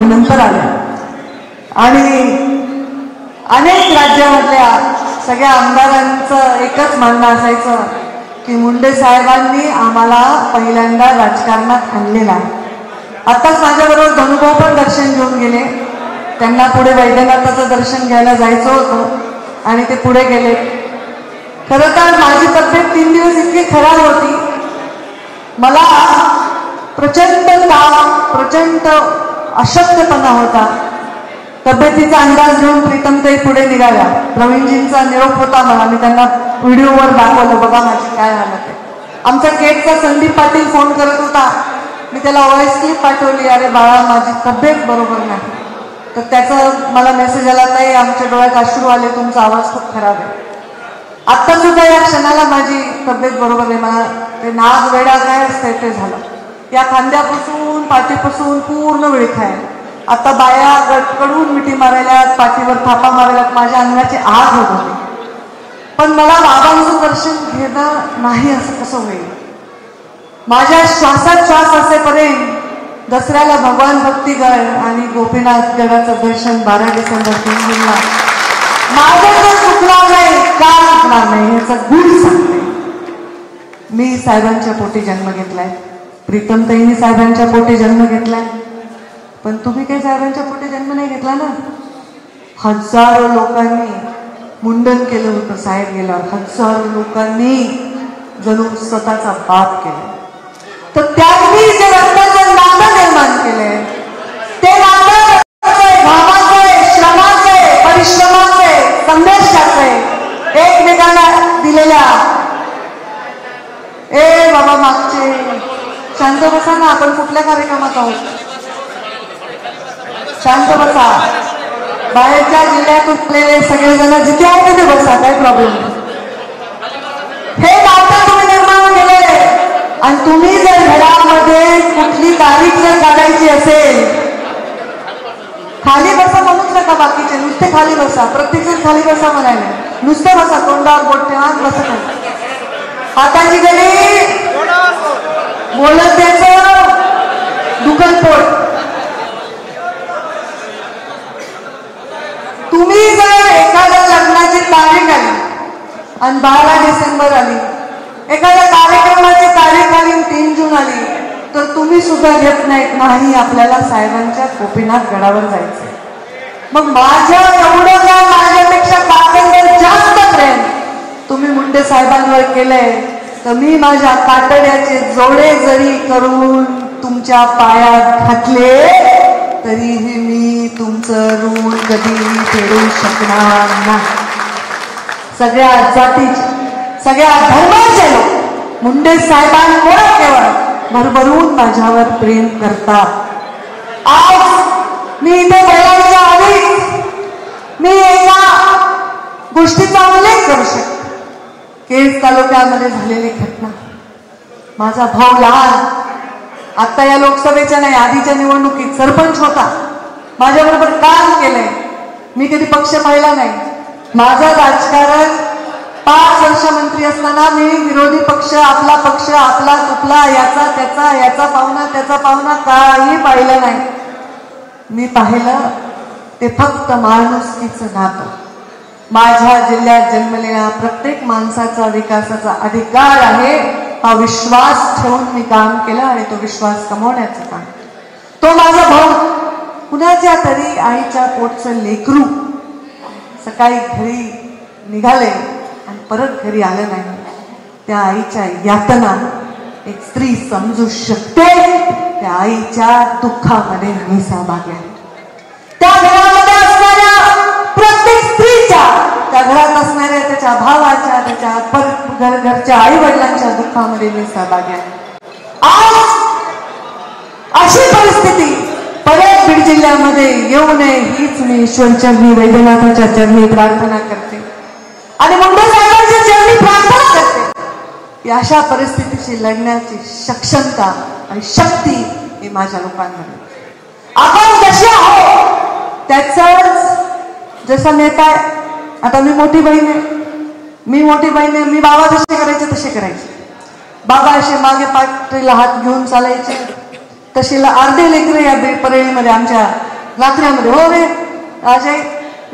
नंतर आल्या आणि अनेक राज्यामधल्या सगळ्या आमदारांचं एकच म्हणणं असायचं की मुंडे साहेबांनी आम्हाला पहिल्यांदा राजकारणात आणलेला आहे. आताच माझ्याबरोबर धनुभाऊ पण दर्शन घेऊन गेले. त्यांना पुढे वैद्यनाथाचं दर्शन घ्यायला जायचं होतं आणि ते पुढे गेले. खरं तर माझी तब्येत 3 दिवस इतकी खराब होती, मला प्रचंड ताप, प्रचंड अशक्तपणा होता. तब्येतीचा अंदाज घेऊन प्रीतमताई पुढे निघाल्या. प्रवीणजींचा निरोप होता मला, मी त्यांना व्हिडिओवर दाखवलं, बघा माझी काय हालत आहे. आमचा गेटचा संदीप पाटील फोन करत होता, मी त्याला वॉइस क्लिप पाठवली, अरे बाळा माझी तब्येत बरोबर नाही. तर त्याचा मला मेसेज आला, ताई आमच्या डोळ्यात अश्रू आले, तुमचा आवाज खूप खराब आहे. आत्ता सुद्धा या क्षणाला माझी तब्येत बरोबर आहे. मला ते नाग वेडा काय असते ते झालं. या खांद्यापासून पाठीपासून पूर्ण विळखा आहे. आता बाया गटकडून मिठी मारायला, पाठीवर थापा मारायला, माझ्या अंगाची आग होत होती. पण मला बाबांचं दर्शन घेणं नाही असं कसं होईल. माझ्या श्वासात श्वास असेपर्यंत दसऱ्याला भगवान भक्तीगड आणि गोपीनाथ गडाचं दर्शन 12 डिसेंबर 3 जूनला माझं जर चुकणार नाही, का चुकणार नाही याचा गुण सांगते. मी साहेबांच्या पोटी जन्म घेतलाय, प्रीतमताईंनी साहेबांच्या पोटी जन्म घेतलाय, पण तुम्ही काही साहेबांच्या पोटी जन्म नाही घेतला ना. हजारो लोकांनी मुंडन केलं होतं साहेब गेल्यावर, हजारो लोकांनी जणू स्वतःचा बाप केला. तर त्यांनी जे रक्ताचं नातं निर्माण केलंय ते नातं घामाचे, श्रमाचे, परिश्रमाचे, संघर्षाचे, एकमेकांना दिलेल्या. ए बाबा मागचे शांत बसा ना, आपण कुठल्या कार्यक्रमात आहोत, शांत बसा. बाहेरच्या जिल्ह्यातून आलेले सगळेजण जिथे आहे तिथे बसा, काही प्रॉब्लेम नाही. हे नातं तुम्ही निर्माण केले आणि तुम्ही जर घरामध्ये कुठली तारीख जर काढायची असेल, खाली बसा म्हणूच नका, बाकीचे नुसते खाली बसा, प्रत्येक जण खाली बसा म्हणायला, नुसते बसा, तोंडावर बोट ठेवा, बसा खाली, हाताची गडी बोलत द्यायचं, दुखल पोट. तुम्ही जर एखाद्या लग्नाची तारीख आली आणि 12 डिसेंबर आली, एखाद्या कार्यक्रमाची तारीख आली 3 जून आली, तर तुम्ही सुद्धा घेत नाही आपल्याला साहेबांच्या गोपीनाथ गडावर जायचं. मग माझ्या एवढं काय, माझ्यापेक्षा काकंदर जास्त प्रेम तुम्ही मुंडे साहेबांवर केलंय, तर मी माझ्या कातड्याचे जोडे जरी करून तुमच्या पायात घातले तरीही मी तुमचं ऋण कधीही फेडू शकणार नाही. सगळ्या जातीचे, सगळ्या धर्माचे लोक मुंडे साहेबांमुळे केवळ भरभरून माझ्यावर प्रेम करतात. आज मी इथे बोलायच्या आधी मी एका गोष्टीचा उल्लेख करू शकतो. केज तालुक्यामध्ये झालेली घटना. माझा भाऊ लहान, आता या लोकसभेच्या नाही, आधीच्या निवडणुकीत सरपंच होता, माझ्याबरोबर काम केलंय. मी कधी पक्ष पाहिला नाही. माझं राजकारण 5 वर्ष मंत्री असताना मी विरोधी पक्ष, आपला पक्ष, आपला तुपला, याचा त्याचा, याचा पाहुणा त्याचा पाहुणा, काही पाहिलं नाही. मी पाहिलं ते फक्त माणुसकीचं नातं. माझ्या जिल्ह्यात जन्मलेल्या प्रत्येक माणसाचा विकासाचा अधिकार आहे, हा विश्वास ठेवून मी काम केलं आणि तो विश्वास कमवण्याचं काम. तो माझा भाऊ कुणाच्या तरी आईच्या पोटचं लेकरू सकाळी घरी निघाले आणि परत घरी आलं नाही. त्या आईच्या यातना एक स्त्री समजू शकते. त्या आईच्या दुःखामध्ये मी सहभागी आहे. त्या घरामध्ये असणाऱ्या प्रत्येक स्त्रीच्या, त्या घरात असणाऱ्या त्याच्या भावाच्या, त्याच्या घरच्या आई वडिलांच्या दुःखामध्ये मी सहभागी आहे. आज अशी परिस्थिती परत बीड जिल्ह्यामध्ये येऊ नये हीच मी ईश्वरचरणी, वैद्यनाथाच्या चरणी प्रार्थना करते आणि मुंडे साहेबांच्या चरणी प्रार्थना करते की अशा परिस्थितीशी लढण्याची सक्षमता आणि शक्ती ही माझ्या लोकांमध्ये. आपण जसे आहोत त्याचाच जसा नेता आहे. आता मी मोठी बहीण आहे, मी बाबा जसे करायचे तसे करायचे. बाबा असे मागे पाठीला हात घेऊन चालायचे, तशी अर्धे लेकरं या परळीमध्ये आमच्या लाथऱ्यामध्ये हो रे राजाई,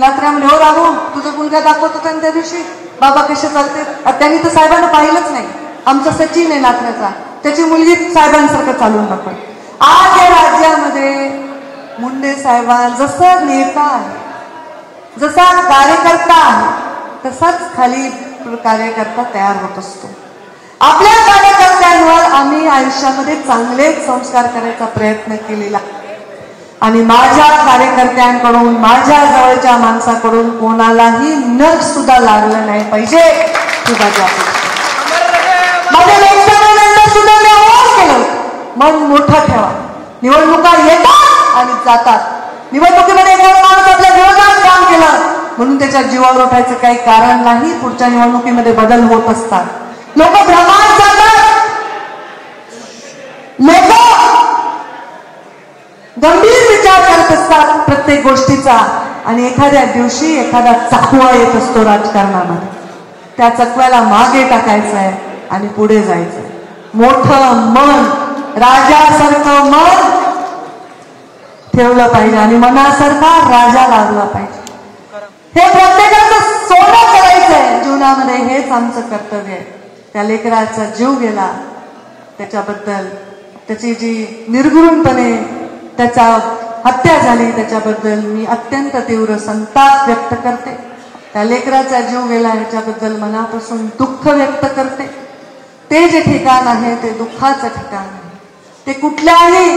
लाथऱ्यामध्ये हो राहू, तुझं मुलगा दाखवत होता त्या दिवशी बाबा कसे चालते. त्यांनी तर साहेबांना पाहिलंच नाही. आमचा सचिन आहे लाथऱ्याचा, त्याची मुलगी साहेबांसारखं चालून दाखवत. आज या राज्यामध्ये मुंडे साहेबां जसा नेता आहे, जसा कार्यकर्ता आहे, तसाच खाली कार्यकर्ता तयार होत असतो. आपल्या कार्यकर्त्यांवर आम्ही आयुष्यामध्ये चांगले संस्कार करायचा प्रयत्न केलेला आणि माझ्या कार्यकर्त्यांकडून, माझ्या जवळच्या माणसाकडून कोणालाही नख सुद्धा लागलं नाही पाहिजे ही माझी अपेक्षा. माझ्या लोकसभेनंतर सुद्धा मी आवाज केलं, मन मोठं ठेवा. निवडणुका येतात आणि जातात. निवडणुकीमध्ये एखादा माणूस आपल्या विरोधात काम केलं म्हणून त्याच्या जीवावर उठायचं काही कारण नाही. पुढच्या निवडणुकीमध्ये बदल होत असतात. लोक भ्रमात जातात, लोक गंभीर विचार करत असतात प्रत्येक गोष्टीचा आणि एखाद्या दिवशी एखादा चकवा येत असतो राजकारणामध्ये. त्या चकव्याला मागे टाकायचं आहे आणि पुढे जायचंय. मोठं मन, राजासारखं मन ठेवलं पाहिजे आणि मनासारखा राजा लागला पाहिजे. हे प्रत्येकाचं सोनं करायचंय जीवनामध्ये, हेच आमचं कर्तव्य आहे. त्या लेकराचा जीव गेला त्याच्याबद्दल, त्याची जी निर्घृणपणे त्याचा हत्या झाली त्याच्याबद्दल मी अत्यंत तीव्र संताप व्यक्त करते. त्या लेकराचा जीव गेला ह्याच्याबद्दल मनापासून दुःख व्यक्त करते. ते जे ठिकाण आहे ते दुःखाचं ठिकाण आहे, ते कुठल्याही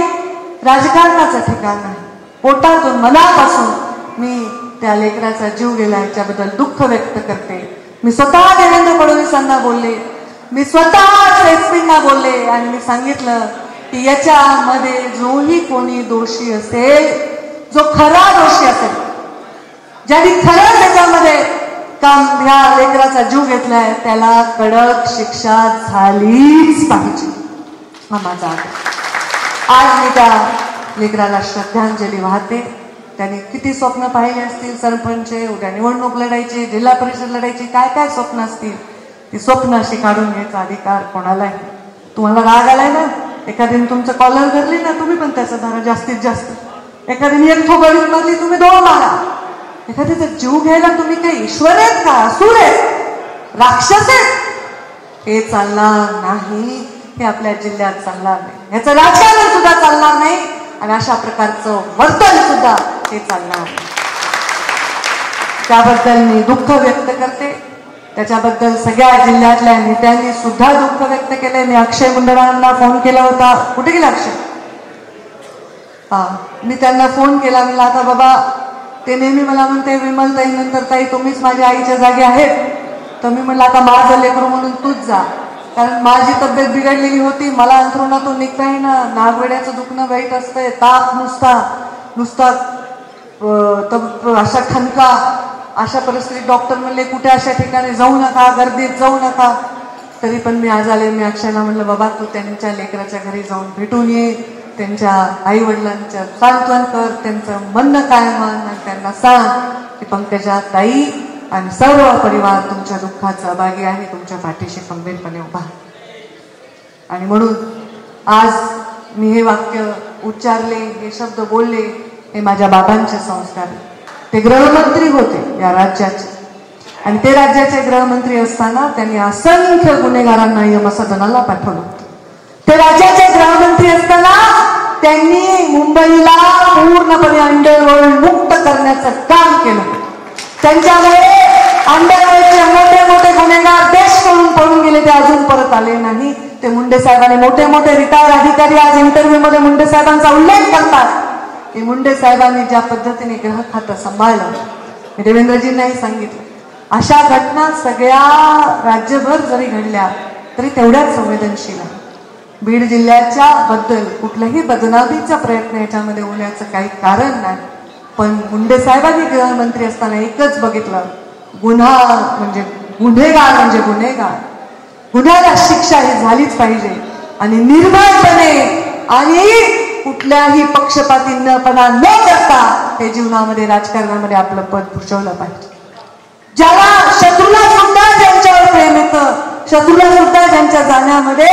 राजकारणाचं ठिकाण आहे. पोटातून मनापासून मी त्या लेकराचा जीव गेला ह्याच्याबद्दल दुःख व्यक्त करते. मी स्वतः देवेंद्र फडणवीसांना बोलले, मी स्वतः एसपींना बोलले आणि मी सांगितलं की याच्यामध्ये जोही कोणी दोषी असेल, जो खरा दोषी असेल, ज्यांनी खरं त्याच्यामध्ये काम ह्या लेकराचा जीव घेतलाय, त्याला कडक शिक्षा झालीच पाहिजे हा माझा आग्रह. आज मी त्या लेकराला श्रद्धांजली वाहते. त्यांनी किती स्वप्न पाहिले असतील, सरपंच, उद्या निवडणूक लढायची, जिल्हा परिषद लढायची, काय काय स्वप्न असतील, ती स्वप्न अशी काढून घ्यायचा अधिकार कोणालाही. तुम्हाला राग आलाय ना, एखाद्याने तुमचं कॉलर धरली ना, तुम्ही पण त्याचा धरा जास्तीत जास्त. एखाद्याने एक ठोकळीत मारली, तुम्ही 2 मारा. एखाद्याचा जीव घ्यायला तुम्ही काही ईश्वर आहेत का, असुर आहेत, राक्षस आहेत? हे चालणार नाही. हे आपल्या जिल्ह्यात चालणार नाही, ह्याचं राजकारण सुद्धा चालणार नाही आणि अशा प्रकारचं वर्तन सुद्धा हे चालणार नाही. त्याबद्दल मी दुःख व्यक्त करते. त्याच्याबद्दल सगळ्या जिल्ह्यातल्या नेत्यांनी सुद्धा दुःख व्यक्त केले. मी अक्षय मुंडरांना फोन केला होता. कुठे गेला अक्षय? मी त्यांना फोन केला. म्हणलं आता बाबा, ते नेहमी मला म्हणते विमलताई नंतर ताई तुम्हीच माझ्या आईच्या जागी आहेत. तर मी म्हणलं आता माझं लेकरू म्हणून तूच जा, कारण माझी तब्येत बिघडलेली होती. मला अंथरुणातून निघता येईना, नागवेड्याचं दुखणं वाईट असतंय, ताप नुसता अशा ठणका. अशा परिस्थितीत डॉक्टर म्हणले कुठे अशा ठिकाणी जाऊ नका, गर्दीत जाऊ नका. तरी पण मी आज आले. मी अक्षयला म्हणलं बाबा तू त्यांच्या लेकराच्या घरी जाऊन भेटून ये, त्यांच्या आई वडिलांचं सांत्वन कर, त्यांचं म्हणणं काय मान आणि त्यांना सांग की पंकजा ताई आणि सर्व परिवार तुमच्या दुःखात सहभागी आहे, तुमच्या पाठीशी खंबीरपणे उभा. आणि म्हणून आज मी हे वाक्य उच्चारले, हे शब्द बोलले, हे माझ्या बाबांचे संस्कार. ते गृहमंत्री होते या राज्याचे आणि ते राज्याचे गृहमंत्री असताना त्यांनी असंख्य गुन्हेगारांना यमसदनाला पाठवलं. ते राज्याचे गृहमंत्री असताना त्यांनी मुंबईला पूर्णपणे अंडरवर्ल्ड मुक्त करण्याचं काम केलं. त्यांच्यामुळे अंडरवर्ल्डचे मोठे मोठे गुन्हेगार देश सोडून पळून गेले, ते अजून परत आले नाही. ते मुंडे साहेबांनी, मोठे मोठे रिटायर अधिकारी आज इंटरव्ह्यू मध्ये मुंडे साहेबांचा उल्लेख करतात की मुंडे साहेबांनी ज्या पद्धतीने ग्रह खातं सांभाळलं, मी देवेंद्रजींनाही सांगितलं. अशा घटना सगळ्या राज्यभर जरी घडल्या तरी तेवढ्याच संवेदनशील आहे. बीड जिल्ह्याच्या बद्दल कुठल्याही बदनामीचा प्रयत्न याच्यामध्ये होण्याचं काही कारण नाही. पण मुंडे साहेबांनी गृहमंत्री असताना एकच बघितलं, गुन्हा म्हणजे गुन्हेगार म्हणजे गुन्हेगार, गुन्ह्याला शिक्षा ही झालीच पाहिजे आणि निर्भयपणे आणि कुठल्याही पक्षपातीपणा न करता हे जीवनामध्ये राजकारणामध्ये आपलं पद भूषवलं पाहिजे. ज्याला शत्रूला सुद्धा ज्यांच्यावर प्रेम येतं, शत्रूला सुद्धा ज्यांच्या जाण्यामध्ये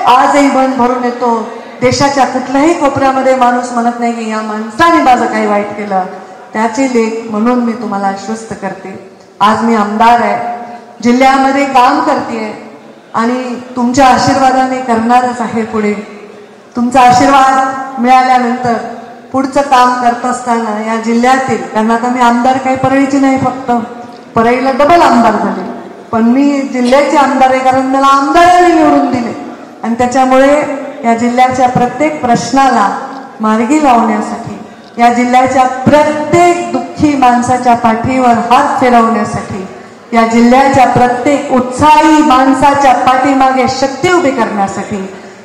आजही मन भरून येतो, देशाच्या कुठल्याही कोपऱ्यामध्ये माणूस म्हणत नाही की या माणसाने माझं काही वाईट केलं. त्याचे लेख म्हणून मी तुम्हाला आश्वस्त करते. आज मी आमदार आहे, जिल्ह्यामध्ये काम करते आणि तुमच्या आशीर्वादाने करणारच आहे. पुढे तुमचा आशीर्वाद मिळाल्यानंतर पुढचं काम करत असताना या जिल्ह्यातील, कारण आता मी आमदार काही परळीची नाही, फक्त परळीला डबल आमदार झाले, पण मी जिल्ह्याचे आमदार आहे कारण मला आमदारांनी निवडून दिले. आणि त्याच्यामुळे या जिल्ह्याच्या प्रत्येक प्रश्नाला मार्गी लावण्यासाठी, या जिल्ह्याच्या प्रत्येक दुःखी माणसाच्या पाठीवर हात फिरवण्यासाठी, या जिल्ह्याच्या प्रत्येक उत्साही माणसाच्या पाठीमागे शक्ती उभी करण्यासाठी,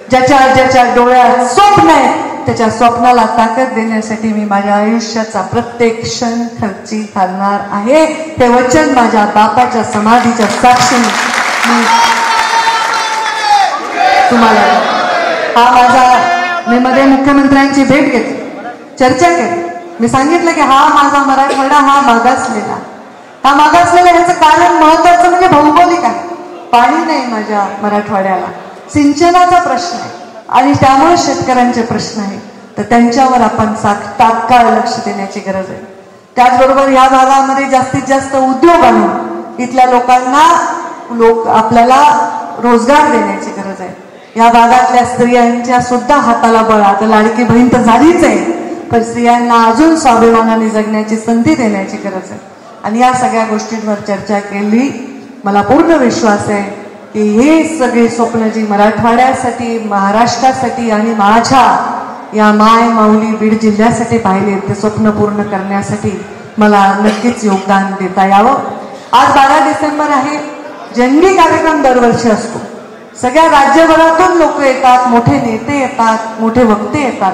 ज्याच्या डोळ्यात स्वप्न आहे त्याच्या स्वप्नाला ताकद देण्यासाठी मी माझ्या आयुष्याचा प्रत्येक क्षण खर्ची घालणार आहे. हे वचन माझ्या बापाच्या समाधीच्या साक्षीने मी तुम्हाला, हा माझा, मी मध्ये मुख्यमंत्र्यांची भेट घेतली, चर्चा केली. मी सांगितलं की हा माझा मराठवाडा हा मागासलेला ह्याचं कारण महत्वाचं म्हणजे भौगोलिक आहे. पाणी नाही माझ्या मराठवाड्याला, सिंचनाचा प्रश्न आहे आणि त्यामुळे शेतकऱ्यांचे प्रश्न आहे. तर त्यांच्यावर आपण तात्काळ लक्ष देण्याची गरज आहे. त्याचबरोबर या भागामध्ये जास्तीत जास्त उद्योग आणून इथल्या लोकांना आपल्याला रोजगार देण्याची गरज आहे. या भागातल्या स्त्रियांच्या सुद्धा हाताला बळ, आता लाडकी बहीण तर झालीच आहे, पण स्त्रियांना अजून स्वाभिमानाने जगण्याची संधी देण्याची गरज आहे. आणि या सगळ्या गोष्टींवर चर्चा केली. मला पूर्ण विश्वास आहे की हे सगळे स्वप्न जी मराठवाड्यासाठी, महाराष्ट्रासाठी आणि माझ्या या माय माऊली बीड जिल्ह्यासाठी पाहिले, ते स्वप्न पूर्ण करण्यासाठी मला नक्कीच योगदान देता यावं. आज 12 डिसेंबर आहे. जंगी कार्यक्रम दरवर्षी असतो. सगळ्या राज्यभरातून लोक येतात, मोठे नेते येतात, मोठे वक्ते येतात.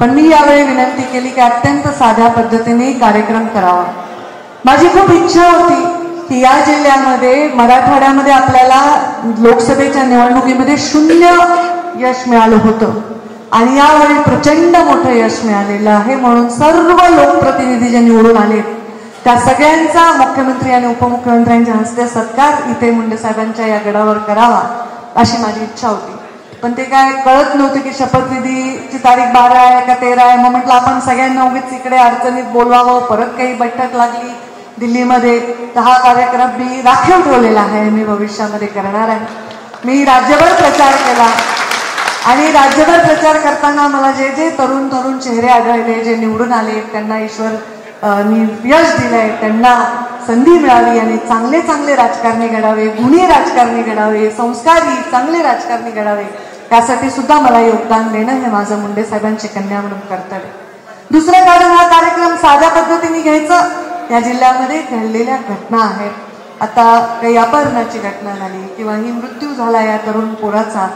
पण मी यावेळी विनंती केली की अत्यंत साध्या पद्धतीने कार्यक्रम करावा. माझी खूप इच्छा होती की या जिल्ह्यामध्ये, मराठवाड्यामध्ये आपल्याला लोकसभेच्या निवडणुकीमध्ये 0 यश मिळालं होतं आणि यावेळी प्रचंड मोठं यश मिळालेलं आहे. म्हणून सर्व लोकप्रतिनिधी जे निवडून आले त्या सगळ्यांचा मुख्यमंत्री आणि उपमुख्यमंत्र्यांच्या हस्ते सत्कार इथे मुंडे साहेबांच्या या गडावर करावा अशी माझी इच्छा होती. पण ते काय कळत नव्हतं की शपथविधीची तारीख 12 आहे का 13 आहे. मग म्हटलं आपण सगळ्यांना उगीच इकडे अडचणीत बोलवावं, परत काही बैठक लागली दिल्लीमध्ये, तर हा कार्यक्रम मी राखीव ठेवलेला आहे, मी भविष्यामध्ये करणार आहे. मी राज्यभर प्रचार केला आणि राज्यभर प्रचार करताना मला जे जे तरुण चेहरे आढळले, जे निवडून आले, त्यांना ईश्वर यश दिलंय, त्यांना संधी मिळावी आणि चांगले चांगले राजकारणी घडावे, गुणी राजकारणी घडावे, संस्कारी चांगले राजकारणी घडावे, त्यासाठी सुद्धा मला योगदान देणं हे माझं मुंडे साहेबांची कन्या म्हणून कर्तव्य. दुसरं कारण, हा कार्यक्रम साध्या पद्धतीने घ्यायचं. या जिल्ह्यामध्ये घडलेल्या घटना आहेत. आता काही अपहरणाची घटना झाली किंवा ही मृत्यू झाला या तरुण पोराचा,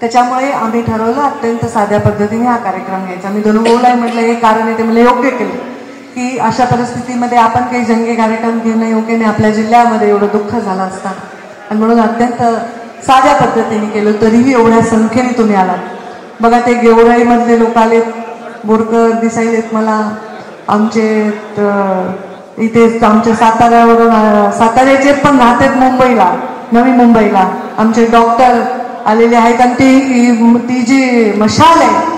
त्याच्यामुळे आम्ही ठरवलं अत्यंत साध्या पद्धतीने हा कार्यक्रम घ्यायचा. मी धनुभाऊला म्हटलं हे कारण आहे, ते मला योग्य केलं की अशा परिस्थितीमध्ये आपण काही जंगी कार्यक्रम घेणं योग्य नाही, आपल्या जिल्ह्यामध्ये एवढं दुःख झालं असतं आणि म्हणून अत्यंत साध्या पद्धतीने केलं. तरीही एवढ्या संख्येने तुम्ही आलात. बघा ते गेवराईमधले लोक आलेत, बोरकर दिसायलेत मला, आमचे इथे आमच्या साताऱ्याचे पण राहतात मुंबईला, नवी मुंबईला आमचे डॉक्टर आलेले आहेत. आणि ती जी मशाल आहे,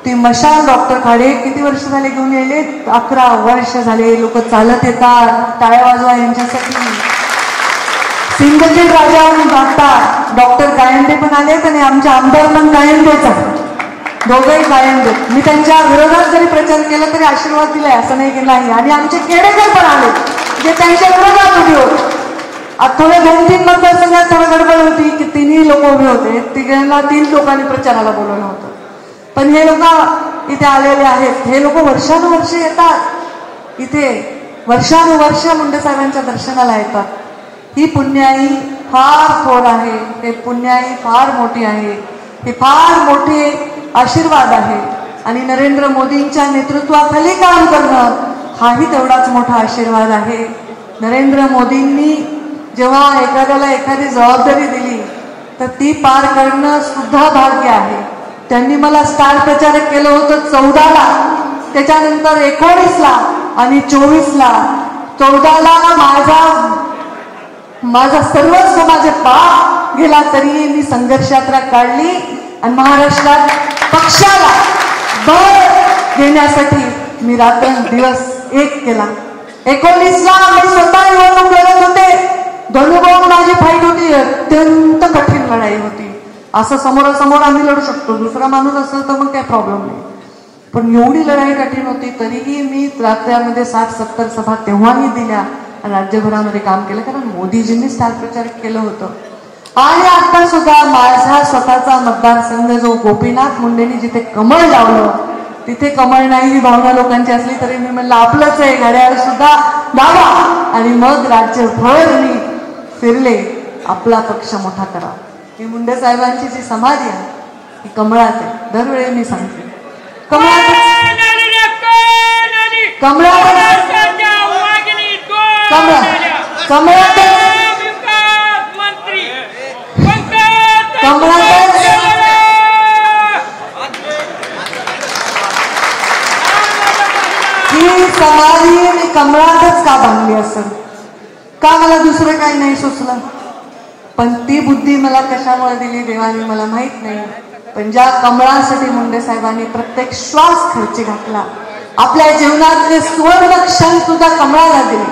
ती मशाल डॉक्टर खाडे किती वर्ष झाले घेऊन यायले? 11 वर्ष झाले. लोक चालत येतात, टाळ्या वाजवा यांच्यासाठी. सिंदखेड राजाहून जातात डॉक्टर कायंदे पण आलेत आणि आमचे आमदार पण कायंदेच आहेत, दोघंही कायंदे. मी त्यांच्या विरोधात जरी प्रचार केला तरी आशीर्वाद दिलाय, असं नाही की नाही. आणि आमचे केडेकर पण आले जे त्यांच्या विरोधात उभे होते. थोडे 2-3 मतदारसंघात थोडं गडबड होती की 3 लोक उभे होते, 3 लोकांनी प्रचाराला बोलवलं होतं. पण हे लोक इथे आलेले आहेत. हे लोक वर्षानुवर्ष येतात इथे, वर्षानुवर्ष मुंडे साहेबांच्या दर्शनाला येतात. ही पुण्याई फार थोर आहे, हे पुण्याई फार मोठी आहे, हे फार मोठे आशीर्वाद आहे. आणि नरेंद्र मोदींच्या नेतृत्वाखाली काम करणं हाही तेवढाच मोठा आशीर्वाद आहे. नरेंद्र मोदींनी जेव्हा एखाद्याला एखादी जबाबदारी दिली तर ती पार करणं सुद्धा भाग्य आहे. त्यांनी मला स्टार प्रचारक केलं होतं 14ला, त्याच्यानंतर 19ला आणि 24ला. 14ला माझा सर्वस्व माझे पाप गेला तरी मी संघर्ष यात्रा काढली आणि महाराष्ट्रात पक्षाला बळ देण्यासाठी मी रात्रंदिवस एक केला. 19ला मी स्वतः निवडणूक लढत होते. धनुभाऊ माझी फाईट होती, अत्यंत कठीण लढाई होती. असं समोरासमोर आम्ही लढू शकतो, दुसरा माणूस असेल तर मग काही प्रॉब्लेम नाही. पण एवढी लढाई कठीण होती तरीही मी राज्यामध्ये 60-70 सभा तेव्हाही दिल्या आणि राज्यभरामध्ये काम केलं, कारण मोदीजींनी स्टार प्रचार केलं होतं. आणि आता सुद्धा माझा स्वतःचा मतदारसंघ जो गोपीनाथ मुंडेंनी जिथे कमळ लावलं तिथे कमळ नाही ही भावना लोकांची असली तरी मी म्हणलं आपलंच आहे, घड्याळ सुद्धा लावा. आणि मग राज्यभर मी फिरले, आपला पक्ष मोठा करा. ही मुंडे साहेबांची जी समाधी आहे ही कमळात आहे. दरवेळी मी सांगते कमळात ही समाधी मी कमळातच का बांधली असेल, का मला दुसरं काही नाही सुचलं. पण ती बुद्धी मला कशामुळे दिली देवाने मला माहित नाही. पण ज्या कमळासाठी मुंडे साहेबांनी प्रत्येक श्वास खर्ची घातला, आपल्या जीवनातले सुवर्ण क्षण सुद्धा कमळाला दिले.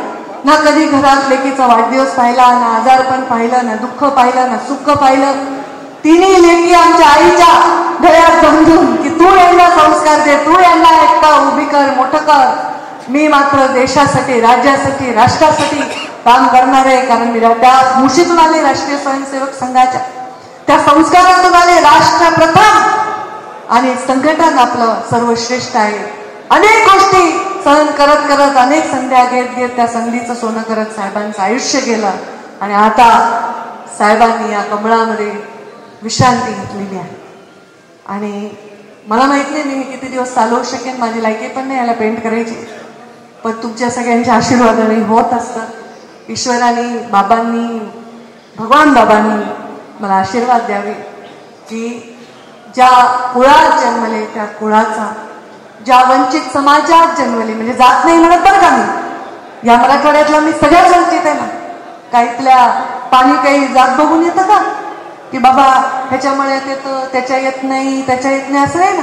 ना कधी घरात लेकीचा वाढदिवस पाहिला, ना आजारपण पाहिलं, ना दुःख पाहिलं, ना सुख पाहिलं. तिन्ही लेकी आमच्या आईच्या गळ्यात बंधून की तू यांना संस्कार दे, तू यांना एकटा उभी कर, मोठं कर. मी मात्र देशासाठी, राज्यासाठी, राष्ट्रासाठी काम करणार आहे. कारण मी त्या मुशीतून आले, राष्ट्रीय स्वयंसेवक संघाच्या त्या संस्कारातून आले. राष्ट्र प्रथम आणि संघटन आपलं सर्वश्रेष्ठ आहे. अनेक गोष्टी सहन करत करत, अनेक संध्या घेत घेत त्या संधीचं सोनं करत साहेबांचं आयुष्य गेलं. आणि आता साहेबांनी या कमळामध्ये विश्रांती घेतलेली आहे. आणि मला माहित नाही मी किती दिवस चालवू शकेन, माझी लायकी पण नाही याला पेंट करायची. पण तुमच्या सगळ्यांच्या आशीर्वादाने होत असतं. ईश्वराने, बाबांनी, भगवान बाबांनी मला आशीर्वाद द्यावे की ज्या कुळात जन्मले त्या कुळाचा, ज्या वंचित समाजात जन्मले, म्हणजे जात नाही म्हणत बरं का मी, या मराठवाड्यातला मी सगळ्याच वंचित आहे ना. काहीतल्या पाणी काही जात बघून येतं का की बाबा ह्याच्यामुळे येतं, त्याच्या येत नाही, त्याच्या येत नाही, असं नाही ना.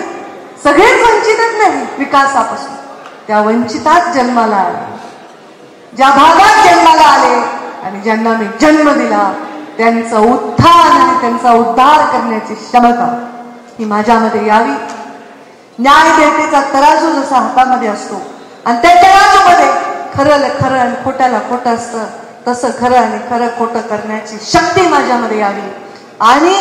सगळेच वंचितच नाही विकासापासून. त्या वंचितात जन्माला आले, ज्या भागात जन्माला आले आणि ज्यांना मी जन्म दिला त्यांचं उत्थान आणि त्यांचा उद्धार करण्याची क्षमता ही माझ्यामध्ये यावी. न्यायदेवतेचा तराजू जसा हातामध्ये असतो आणि त्या तराजूमध्ये खरं खरं आणि खोट्याला खोटं असतं, तसं खरं आणि खरं खोटं करण्याची शक्ती माझ्यामध्ये यावी. आणि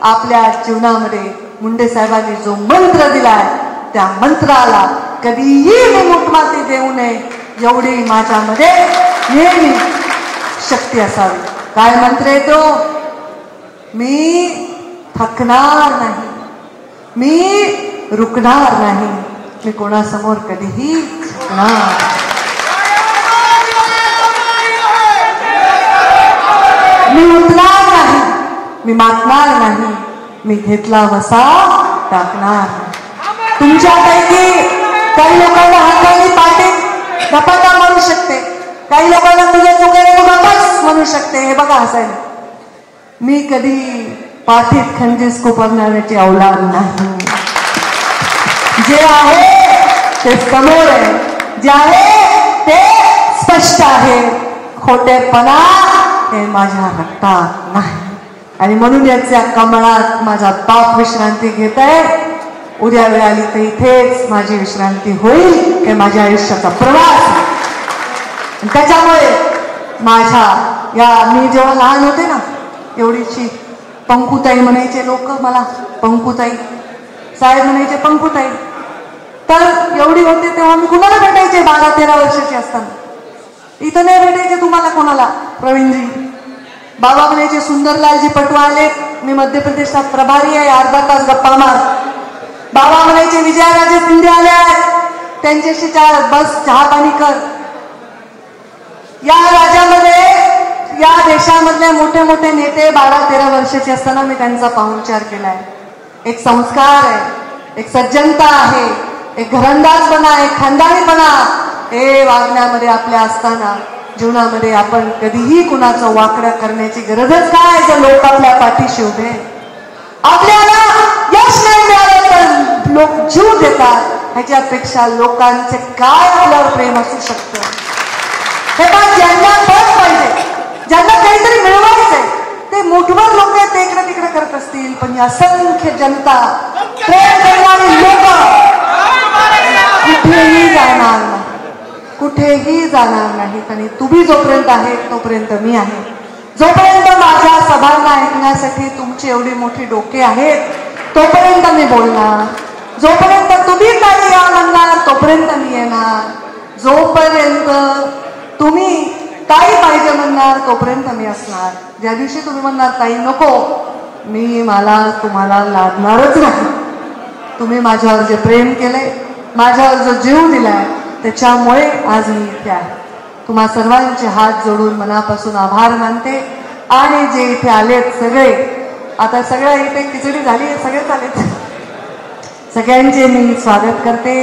आपल्या जीवनामध्ये मुंडे साहेबांनी जो मंत्र दिलाय त्या मंत्राला कधीही मी मुठमाती देऊ नये एवढी माझ्यामध्ये नेहमी शक्ती असावी. काय मंत्र येतो? मी थकणार नाही, मी रुकणार नाही, मी कोणासमोर कधीही झुकणार. मी उठणार नाही, मी मागणार नाही, मी घेतला वसा टाकणार. तुमच्यापैकी काही लोकांना हाताने पाठीत धपाटा मारू शकते, काही लोकांना तुझ्या चुकाने तू बाबाच म्हणू शकते. हे बघा हसायला, मी कधी पाठीत खंजीस खुपवणाऱ्याची औलाद नाही. जे आहे ते समोर आहे, जे आहे ते स्पष्ट आहे. खोटेपणा हे माझ्या रक्तात नाही. आणि म्हणून याच्या कमळात माझा बाप विश्रांती घेत आहे. उद्या वेळ आली तर इथेच माझी विश्रांती होईल. हे माझ्या आयुष्याचा प्रवास. त्याच्यामुळे माझ्या मी जेव्हा लहान होते ना, एवढीची पंकुताई म्हणायचे लोक मला, पंकुताई साहेब म्हणायचे पंकुताई. तर एवढी होते तेव्हा मी कुणाला भेटायचे 12-13 वर्षाची असताना. इथं नाही भेटायचे तुम्हाला कोणाला, प्रवीणजी. बाबा म्हणायचे सुंदरलालजी पटवाले, मी मध्य प्रदेशात प्रभारी आहे, अर्धा तास गप्पा मार. बाबा म्हणायचे विजयाराजे शिंदे आले आहेत, त्यांच्याशी बस चहा पाणी कर. या राज्यामध्ये, या देशामधले मोठे मोठे नेते 12-13 वर्षाचे असताना मी त्यांचा पाहुणचार केलाय. एक संस्कार आहे, एक सज्जनता आहे, एक घरंदाजपणा, एक खानदानीपणा हे वागण्यामध्ये आपल्या असताना जीवनामध्ये आपण कधीही कुणाचं वाकडं करण्याची गरजच काय, जर लोक आपल्या पाठीशी उभे. आपल्याला यश नाही मिळालं तर लोक जीव देतात, ह्याच्यापेक्षा लोकांचे काय आपल्यावर प्रेम असू शकतं. हे पण ज्यांना पद पाहिजे, ज्यांना काहीतरी मिळवायचंय, ते मुठभर लोक ते इकडे तिकडे करत असतील, पण असंख्य जनता, प्रेम करणारी लोक कुठेही जाणार नाही, कुठेही जाणार नाहीत. आणि तुम्ही जोपर्यंत आहे तोपर्यंत मी आहे. जोपर्यंत माझ्या सभांना ऐकण्यासाठी तुमची एवढी मोठी डोके आहेत तोपर्यंत मी बोलणार. जोपर्यंत तुम्ही ताली या म्हणणार तोपर्यंत मी येणार. जोपर्यंत तुम्ही ताई पाहिजे म्हणणार तोपर्यंत मी असणार. ज्या दिवशी तुम्ही म्हणणार ताई नको, मला तुम्हाला लादणारच नाही. तुम्ही माझ्यावर जे प्रेम केलंय, माझ्यावर जो जीव दिलाय, त्याच्यामुळे आज मी इथे आहे. तुम्हा सर्वांचे हात जोडून मनापासून आभार मानते. आणि जे इथे आलेत सगळे, आता सगळ्या इथे खिचडी झाली, सगळेच आलेत, सगळ्यांचे मी स्वागत करते.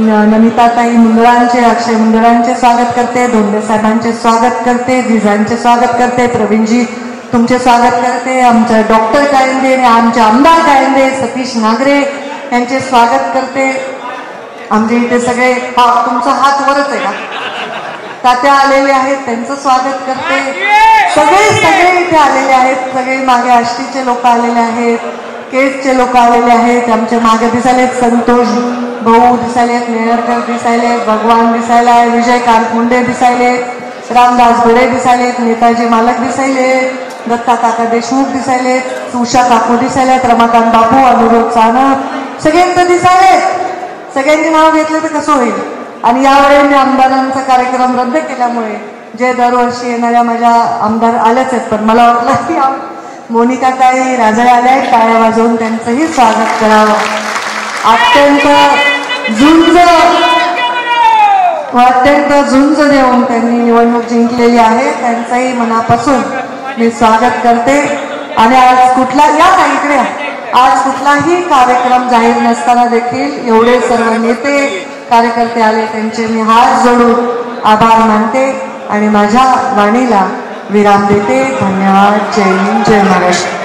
नमिताताई मुंदळांचे, अक्षय मुंदळांचे स्वागत करते, धोंडे साहेबांचे स्वागत करते, दिजांचे स्वागत करते, प्रवीणजी तुमचे स्वागत करते, आमच्या डॉक्टर कायंदे आणि आमचे आमदार कायंदे सतीश नागरे यांचे स्वागत करते. आमचे इथे सगळे, तुमचा हात वरच आहे का, तात्या आलेले आहेत त्यांचं स्वागत करते. सगळे इथे आलेले आहेत, सगळे मागे आष्टीचे लोक आलेले आहेत, केसचे लोक आलेले आहेत. आमच्या मागे दिसायलेत संतोष भाऊ दिसायलेत, नेहरकर दिसायलेत, भगवान दिसायला, विजय कारकुंडे दिसायलेत, रामदास बडे दिसायलेत, नेताजी मालक दिसायलेत, दत्ता काका देशमुख दिसायलेत, उषा काकू दिसायलेत, रमाकांत बापू, अनुरोध सानप सगळ्यांचं दिसायलेत. सगळ्यांची नाव घेतले तर कसं होईल. आणि यावेळी मी आमदारांचा कार्यक्रम रद्द केल्यामुळे जे दरवर्षी येणाऱ्या माझ्या आमदार आल्याच आहेत, पण मला वाटलं की मोनिका ताई राजळे आल्या आहेत, टाळ्या वाजवून त्यांचंही स्वागत करावं. अत्यंत झुंज देऊन त्यांनी निवडणूक जिंकलेली आहे, त्यांचंही मनापासून मी स्वागत करते. आणि आज कुठलाही कार्यक्रम जाहीर नसताना देखील एवढे सर्व नेते कार्यकर्ते आले, त्यांचे मी हात जोडून आभार मानते आणि माझ्या वाणीला विराम देते. धन्यवाद. जय हिंद, जय महाराष्ट्र.